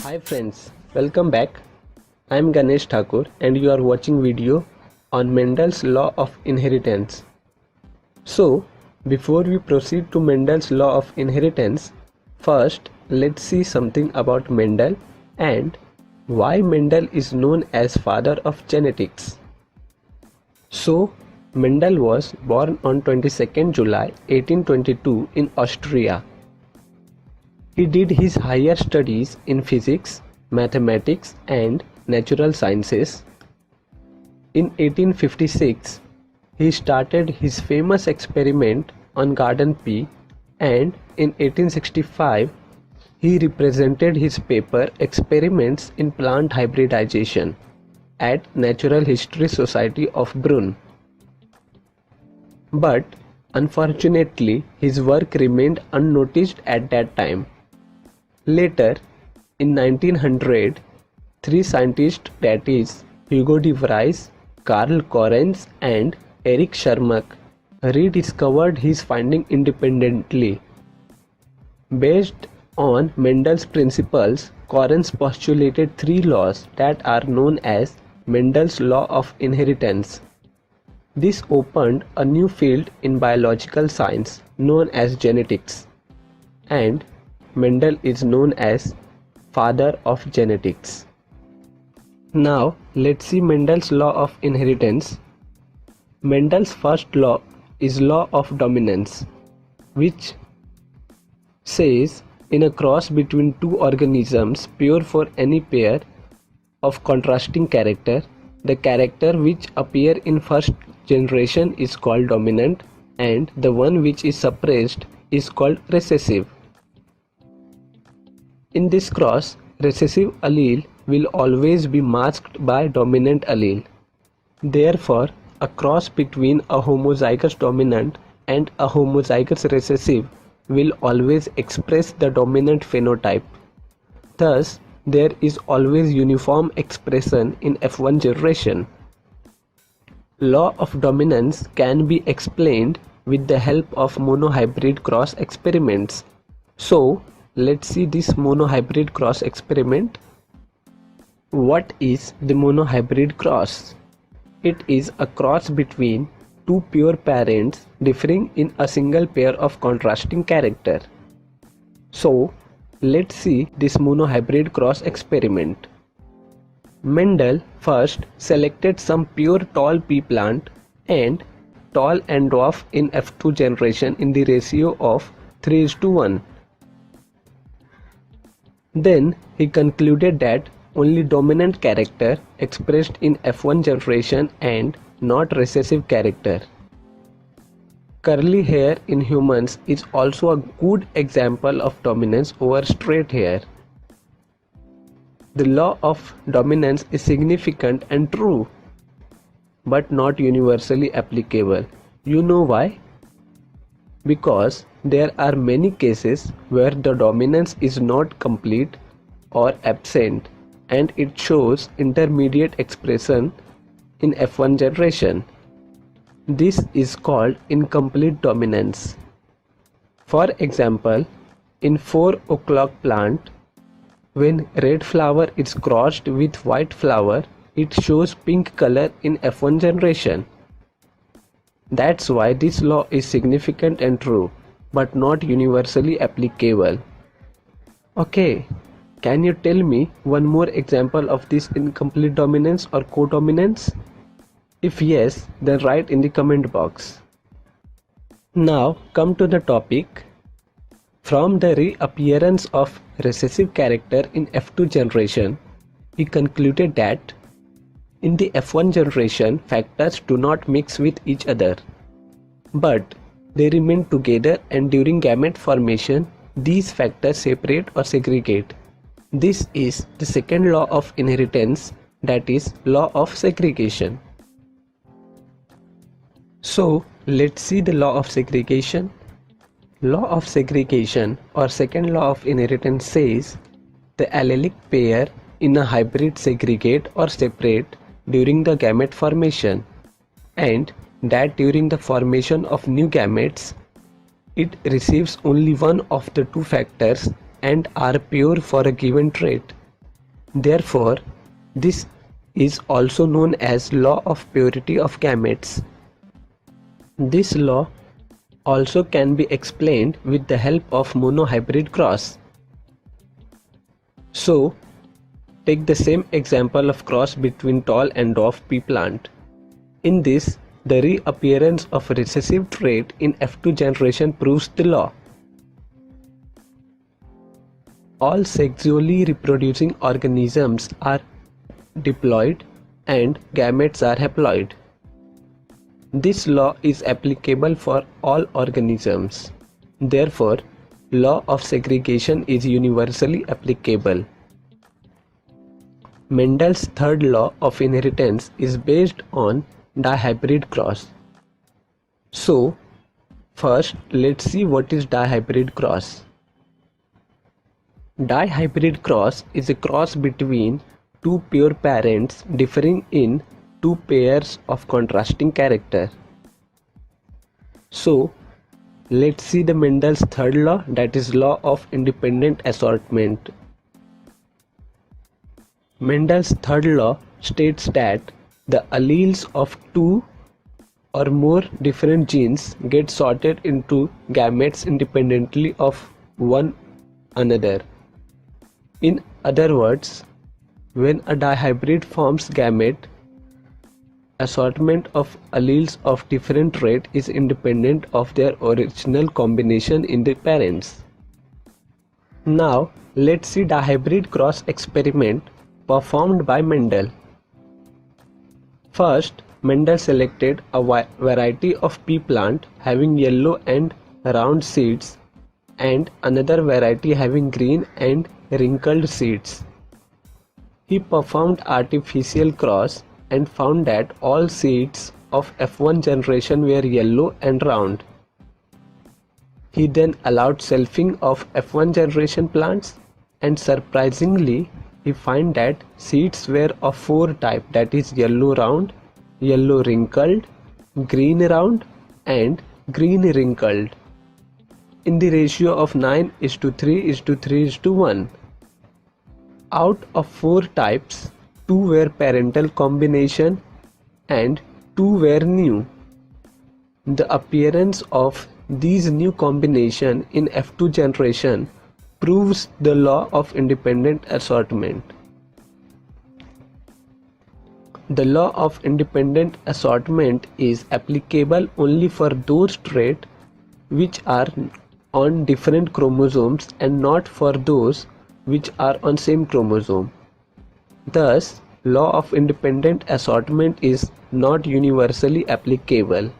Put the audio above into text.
Hi friends, welcome back. I am Ganesh Thakur and you are watching video on Mendel's law of inheritance. So, before we proceed to Mendel's law of inheritance, first let's see something about Mendel and why Mendel is known as father of genetics. So, Mendel was born on 22nd July 1822 in Austria. He did his higher studies in physics, mathematics and natural sciences. In 1856, he started his famous experiment on garden pea, and in 1865, he represented his paper Experiments in Plant Hybridization at Natural History Society of Brunn. But unfortunately, his work remained unnoticed at that time. Later, in 1900, three scientists, that is, Hugo de Vries, Karl Correns and Erich Schermack, rediscovered his finding independently. Based on Mendel's principles, Correns postulated three laws that are known as Mendel's law of inheritance. This opened a new field in biological science known as genetics, and Mendel is known as father of genetics. Now let's see Mendel's law of inheritance. Mendel's first law is law of dominance, which says in a cross between two organisms pure for any pair of contrasting character, the character which appear in first generation is called dominant and the one which is suppressed is called recessive. In this cross, recessive allele will always be masked by dominant allele. Therefore, a cross between a homozygous dominant and a homozygous recessive will always express the dominant phenotype. Thus, there is always uniform expression in F1 generation. Law of dominance can be explained with the help of monohybrid cross experiments. So, let's see this monohybrid cross experiment. What is the monohybrid cross? It is a cross between two pure parents differing in a single pair of contrasting character. So, let's see this monohybrid cross experiment. Mendel first selected some pure tall pea plant and tall and dwarf in F2 generation in the ratio of 3:1. Then he concluded that only dominant character expressed in F1 generation and not recessive character. Curly hair in humans is also a good example of dominance over straight hair. The law of dominance is significant and true, but not universally applicable. You know why? Because there are many cases where the dominance is not complete or absent and it shows intermediate expression in F1 generation. This is called incomplete dominance. For example, in 4 o'clock plant, when red flower is crossed with white flower, it shows pink color in F1 generation. That's why this law is significant and true, but not universally applicable. Okay, can you tell me one more example of this incomplete dominance or codominance? If yes, then write in the comment box. Now come to the topic. From the reappearance of recessive character in F2 generation, he concluded that in the F1 generation, factors do not mix with each other, but they remain together, and during gamete formation, these factors separate or segregate. This is the second law of inheritance, that is, law of segregation. So, let's see the law of segregation. Law of segregation or second law of inheritance says the allelic pair in a hybrid segregate or separate during the gamete formation, and that during the formation of new gametes, it receives only one of the two factors and are pure for a given trait. Therefore, this is also known as law of purity of gametes. This law also can be explained with the help of monohybrid cross. So, take the same example of cross between tall and dwarf pea plant. In this, the reappearance of a recessive trait in F2 generation proves the law. All sexually reproducing organisms are diploid and gametes are haploid. This law is applicable for all organisms. Therefore, law of segregation is universally applicable. Mendel's third law of inheritance is based on dihybrid cross. So, first let's see what is dihybrid cross. Dihybrid cross is a cross between two pure parents differing in two pairs of contrasting character. So, let's see the Mendel's third law, that is law of independent assortment. Mendel's third law states that the alleles of two or more different genes get sorted into gametes independently of one another. In other words, when a dihybrid forms gamete, assortment of alleles of different trait is independent of their original combination in the parents. Now, let's see dihybrid cross experiment performed by Mendel. First, Mendel selected a variety of pea plant having yellow and round seeds and another variety having green and wrinkled seeds. He performed artificial cross and found that all seeds of F1 generation were yellow and round. He then allowed selfing of F1 generation plants, and surprisingly he found that seeds were of four types, that is yellow round, yellow wrinkled, green round and green wrinkled, in the ratio of 9:3:3:1. Out of four types, two were parental combination and two were new. The appearance of these new combination in F2 generation proves the law of independent assortment. The law of independent assortment is applicable only for those traits which are on different chromosomes and not for those which are on same chromosome. Thus, law of independent assortment is not universally applicable.